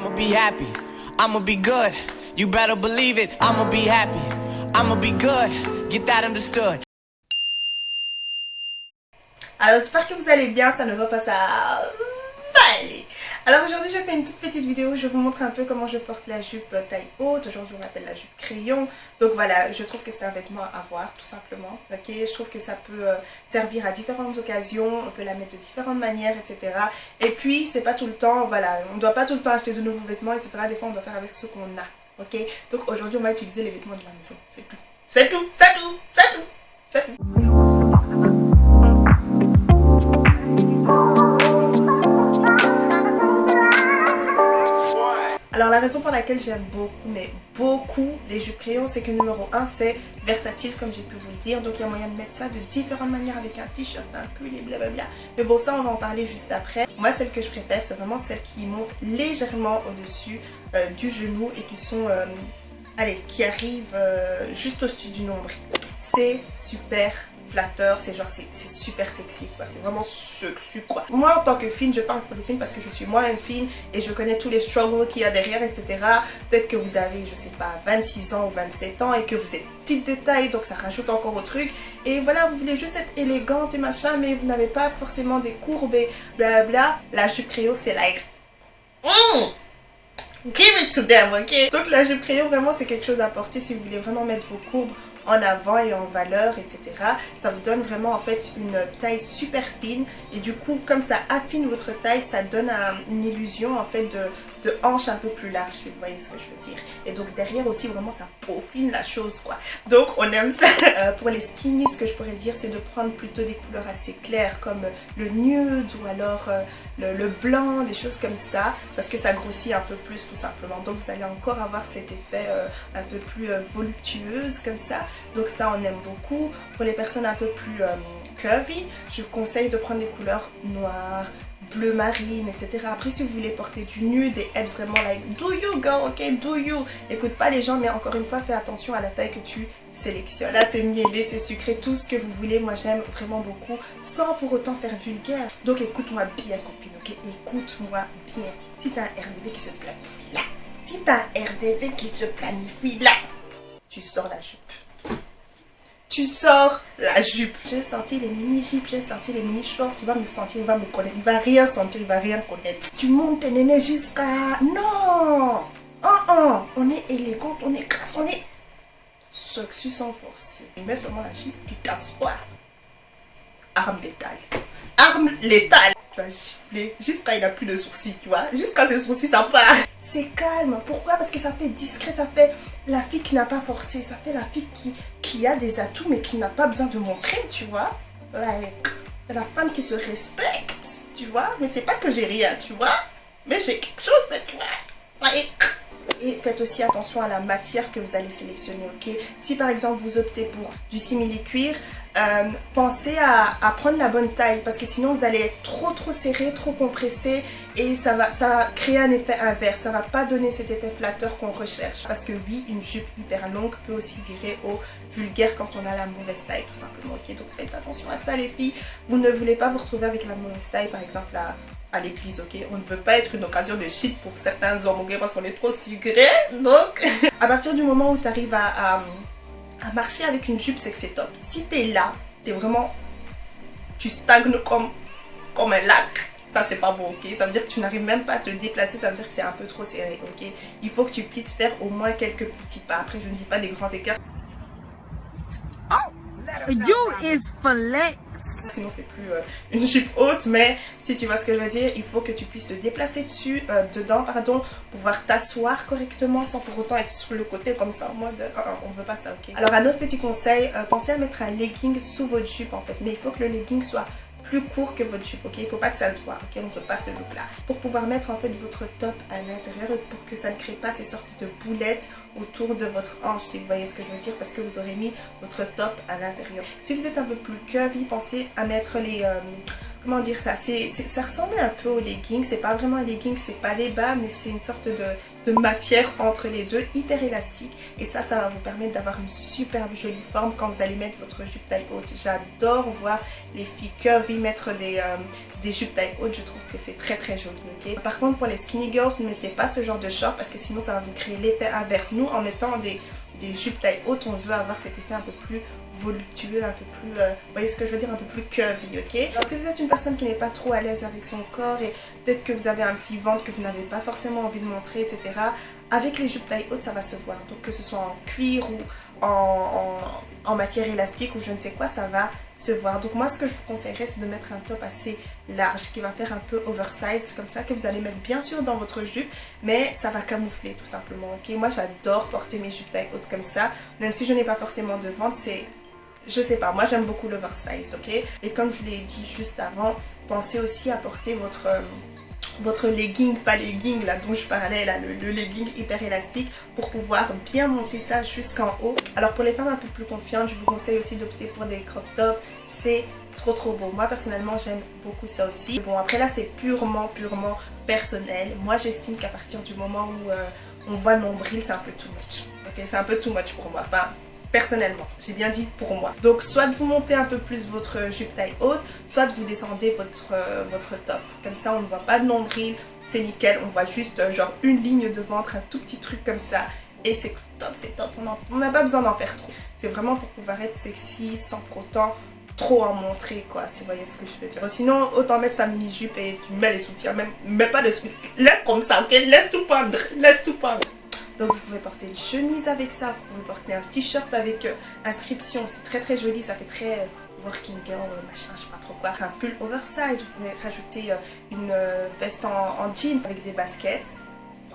I'ma be happy, I'ma be good. You better believe it, I'ma be happy, I'ma be good. Get that understood. Alors j'espère que vous allez bien, ça ne va pas, ça va aller. Alors aujourd'hui je fais une toute petite vidéo, je vous montre un peu comment je porte la jupe taille haute. Aujourd'hui on l'appelle la jupe crayon. Donc voilà, je trouve que c'est un vêtement à avoir tout simplement. Ok, je trouve que ça peut servir à différentes occasions, on peut la mettre de différentes manières, etc. Et puis c'est pas tout le temps, voilà, on ne doit pas tout le temps acheter de nouveaux vêtements, etc. Des fois on doit faire avec ce qu'on a. Ok, donc aujourd'hui on va utiliser les vêtements de la maison, c'est tout. C'est tout, c'est tout, c'est tout, c'est tout. Alors la raison pour laquelle j'aime beaucoup, mais beaucoup les jupes crayons, c'est que numéro 1 c'est versatile comme j'ai pu vous le dire. Donc il y a moyen de mettre ça de différentes manières avec un t-shirt, un pull et blablabla. Mais bon, ça on va en parler juste après. Moi celle que je préfère c'est vraiment celles qui montent légèrement au-dessus du genou et qui sont, allez, qui arrivent juste au-dessus du nombril. C'est super flatteur, c'est genre c'est super sexy quoi, c'est vraiment sexy quoi. Moi en tant que fille, je parle pour les filles parce que je suis moi-même fille et je connais tous les struggles qu'il y a derrière, etc. Peut-être que vous avez, je sais pas, 26 ans ou 27 ans et que vous êtes petite de taille, donc ça rajoute encore au truc. Et voilà, vous voulez juste être élégante et machin, mais vous n'avez pas forcément des courbes et blabla. La jupe crayon c'est like give it to them, ok. Donc la jupe crayon vraiment c'est quelque chose à porter si vous voulez vraiment mettre vos courbes en avant et en valeur, etc. Ça vous donne vraiment en fait une taille super fine et du coup comme ça affine votre taille, ça donne une illusion en fait de hanche un peu plus large, si vous voyez ce que je veux dire. Et donc derrière aussi vraiment ça peaufine la chose quoi. Donc on aime ça. Pour les skinny, ce que je pourrais dire c'est de prendre plutôt des couleurs assez claires comme le nude ou alors le blanc, des choses comme ça, parce que ça grossit un peu plus tout simplement. Donc vous allez encore avoir cet effet un peu plus voluptueuse comme ça. Donc ça on aime beaucoup. Pour les personnes un peu plus curvy, je conseille de prendre des couleurs noires, bleu marine, etc. Après si vous voulez porter du nude et être vraiment like do you girl, ok, do you. Écoute pas les gens, mais encore une fois fais attention à la taille que tu sélectionnes. Là c'est mielé, c'est sucré, tout ce que vous voulez. Moi j'aime vraiment beaucoup sans pour autant faire vulgaire. Donc écoute-moi bien copine, ok, écoute-moi bien. Si t'as un RDV qui se planifie là, si t'as un RDV qui se planifie là, tu sors la jupe. Tu sors la jupe. J'ai sorti les mini jupes, j'ai sorti les mini shorts. Il va me sentir, il va me connaître. Il va rien sentir, il va rien connaître. Tu montes tes nénés jusqu'à... Non. On est élégante, on est classe, on est... Sexy sans force. Tu mets seulement la jupe, tu t'assois. Arme létale. Arme létale. Tu vas gifler jusqu'à il n'a plus de sourcils, tu vois. Jusqu'à ses sourcils, ça part. C'est calme. Pourquoi? Parce que ça fait discret, ça fait la fille qui n'a pas forcé. Ça fait la fille qui a des atouts mais qui n'a pas besoin de montrer, tu vois. Like, la femme qui se respecte, tu vois. Mais c'est pas que j'ai rien, tu vois. Mais j'ai quelque chose, mais tu vois. Like. Et faites aussi attention à la matière que vous allez sélectionner, ok. Si par exemple vous optez pour du simili-cuir, pensez à prendre la bonne taille parce que sinon vous allez être trop serré, trop compressé et ça va créer un effet inverse, ça va pas donner cet effet flatteur qu'on recherche. Parce que oui, une jupe hyper longue peut aussi virer au vulgaire quand on a la mauvaise taille tout simplement, ok. Donc faites attention à ça les filles, vous ne voulez pas vous retrouver avec la mauvaise taille par exemple à l'église, ok. On ne veut pas être une occasion de shit pour certains hommes, ok, parce qu'on est trop sucré. Donc à partir du moment où tu arrives à marcher avec une jupe, c'est que c'est top. Si t'es là, t'es vraiment, tu stagnes comme un lac, ça c'est pas bon, ok. Ça veut dire que tu n'arrives même pas à te déplacer, ça veut dire que c'est un peu trop serré, ok. Il faut que tu puisses faire au moins quelques petits pas. Après je ne dis pas des grands écarts. You is flex. Sinon c'est plus une jupe haute, mais si tu vois ce que je veux dire, il faut que tu puisses te déplacer dessus, dedans pardon, pouvoir t'asseoir correctement sans pour autant être sur le côté comme ça en mode on veut pas ça, ok. Alors un autre petit conseil, pensez à mettre un legging sous votre jupe en fait, mais il faut que le legging soit plus court que votre jupe, ok. Il faut pas que ça se voit, ok. On ne veut pas ce look là. Pour pouvoir mettre en fait votre top à l'intérieur et pour que ça ne crée pas ces sortes de boulettes autour de votre hanche, si vous voyez ce que je veux dire, parce que vous aurez mis votre top à l'intérieur. Si vous êtes un peu plus curvy, pensez à mettre les comment dire ça, ça ressemble un peu aux leggings, c'est pas vraiment un legging, c'est pas des bas, mais c'est une sorte de matière entre les deux, hyper élastique, et ça va vous permettre d'avoir une superbe jolie forme quand vous allez mettre votre jupe taille haute. J'adore voir les filles curvy mettre des jupes taille haute, je trouve que c'est très très joli, ok. Par contre pour les skinny girls, ne mettez pas ce genre de short parce que sinon ça va vous créer l'effet inverse. Nous en mettant des jupes taille haute, on veut avoir cet effet un peu plus voluptueux, un peu plus, vous voyez ce que je veux dire, un peu plus curvy, ok. Alors si vous êtes une personne qui n'est pas trop à l'aise avec son corps et peut-être que vous avez un petit ventre que vous n'avez pas forcément envie de montrer, etc. Avec les jupes taille haute, ça va se voir. Donc que ce soit en cuir ou en matière élastique ou je ne sais quoi, ça va se voir. Donc moi ce que je vous conseillerais, c'est de mettre un top assez large qui va faire un peu oversized comme ça, que vous allez mettre bien sûr dans votre jupe, mais ça va camoufler tout simplement, ok. Moi j'adore porter mes jupes taille haute comme ça, même si je n'ai pas forcément de ventre, je sais pas, moi j'aime beaucoup l'oversize, ok. Et comme je l'ai dit juste avant, pensez aussi à porter votre legging, pas legging là dont je parlais là, le legging hyper élastique pour pouvoir bien monter ça jusqu'en haut. Alors pour les femmes un peu plus confiantes, je vous conseille aussi d'opter pour des crop tops, c'est trop beau. Moi personnellement j'aime beaucoup ça aussi. Bon après là c'est purement personnel. Moi j'estime qu'à partir du moment où on voit le nombril, c'est un peu too much, ok, c'est un peu too much pour moi, enfin personnellement, j'ai bien dit pour moi. Donc soit vous montez un peu plus votre jupe taille haute, soit vous descendez votre top. Comme ça on ne voit pas de nombril, c'est nickel, on voit juste genre une ligne de ventre, un tout petit truc comme ça. Et c'est top, on n'a pas besoin d'en faire trop. C'est vraiment pour pouvoir être sexy sans pour autant trop en montrer quoi, si vous voyez ce que je veux dire. Sinon autant mettre sa mini jupe et tu mets les soutiens, même mets pas de soutien, laisse comme ça, ok, laisse tout pendre. Donc vous pouvez porter une chemise avec ça, vous pouvez porter un t-shirt avec inscription, c'est très joli, ça fait très working girl, machin, je sais pas trop quoi. Un pull oversize, vous pouvez rajouter une veste en jean avec des baskets.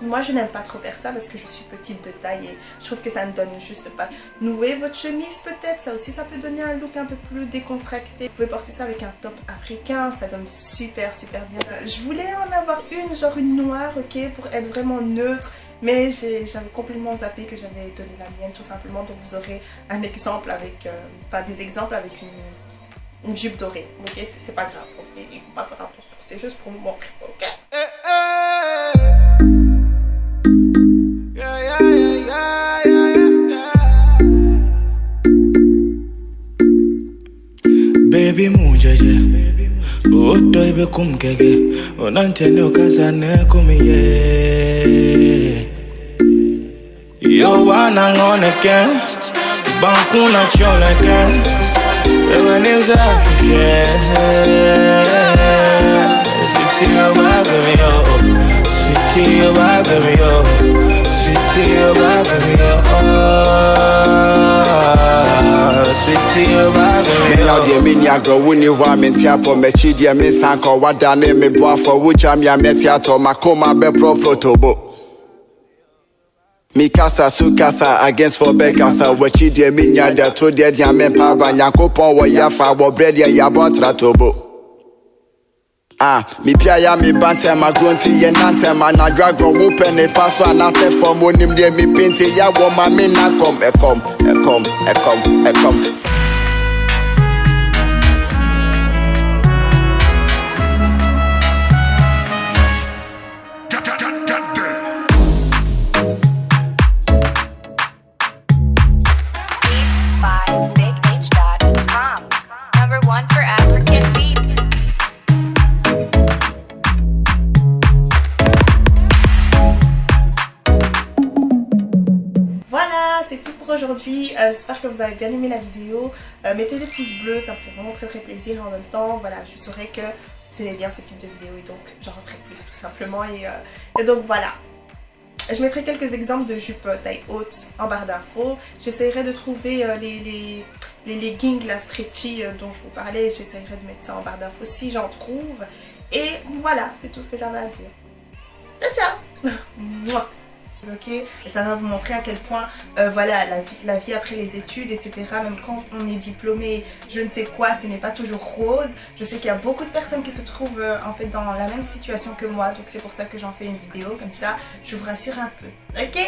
Moi je n'aime pas trop faire ça parce que je suis petite de taille et je trouve que ça ne donne juste pas. Nouer votre chemise peut-être, ça aussi ça peut donner un look un peu plus décontracté. Vous pouvez porter ça avec un top africain, ça donne super bien. Je voulais en avoir une, genre une noire, ok, pour être vraiment neutre. Mais j'avais complètement zappé que j'avais donné la mienne tout simplement. Donc vous aurez un exemple avec, enfin des exemples avec une jupe dorée. Ok, c'est pas grave, ok, il faut pas faire attention, c'est juste pour vous montrer, ok. Baby mujaje, oto ibe kumkeke, onantene okazane kumiye. Yo wana ngoneke, bankuna choleke, sewenilza kike. Sweetie yo bagami yo, sweetie yo bagami yo, sweetie yo bagami yo. Sweetie yo bagami yo. Now the minya go wuni wa mentia for me chi dia me sanko wada ne me boa for which am ya metia to makoma be pro protobo. Mi casa su casa against for back casa wachi dia minya da to dia dia me pa ba nyakopon wo ya fa wo bread ya botra tobo. Mi pia ya mi bante ma grunti ye nante ma na drag ro open e paso anase for monim de mi pinti ya wo ma me na come. C'est tout pour aujourd'hui, j'espère que vous avez bien aimé la vidéo. Mettez des pouces bleus, ça me fait vraiment très plaisir. En même temps, voilà, je saurais que vous aimez bien ce type de vidéo et donc j'en referai plus tout simplement. Et donc voilà, je mettrai quelques exemples de jupes taille haute en barre d'infos. J'essaierai de trouver les leggings, la stretchy dont je vous parlais. J'essaierai de mettre ça en barre d'infos si j'en trouve. Et voilà, c'est tout ce que j'avais à dire. Ciao ciao. Ok, et ça va vous montrer à quel point voilà, la vie après les études, etc. Même quand on est diplômé, je ne sais quoi, ce n'est pas toujours rose. Je sais qu'il y a beaucoup de personnes qui se trouvent en fait dans la même situation que moi, donc c'est pour ça que j'en fais une vidéo comme ça, je vous rassure un peu. Ok.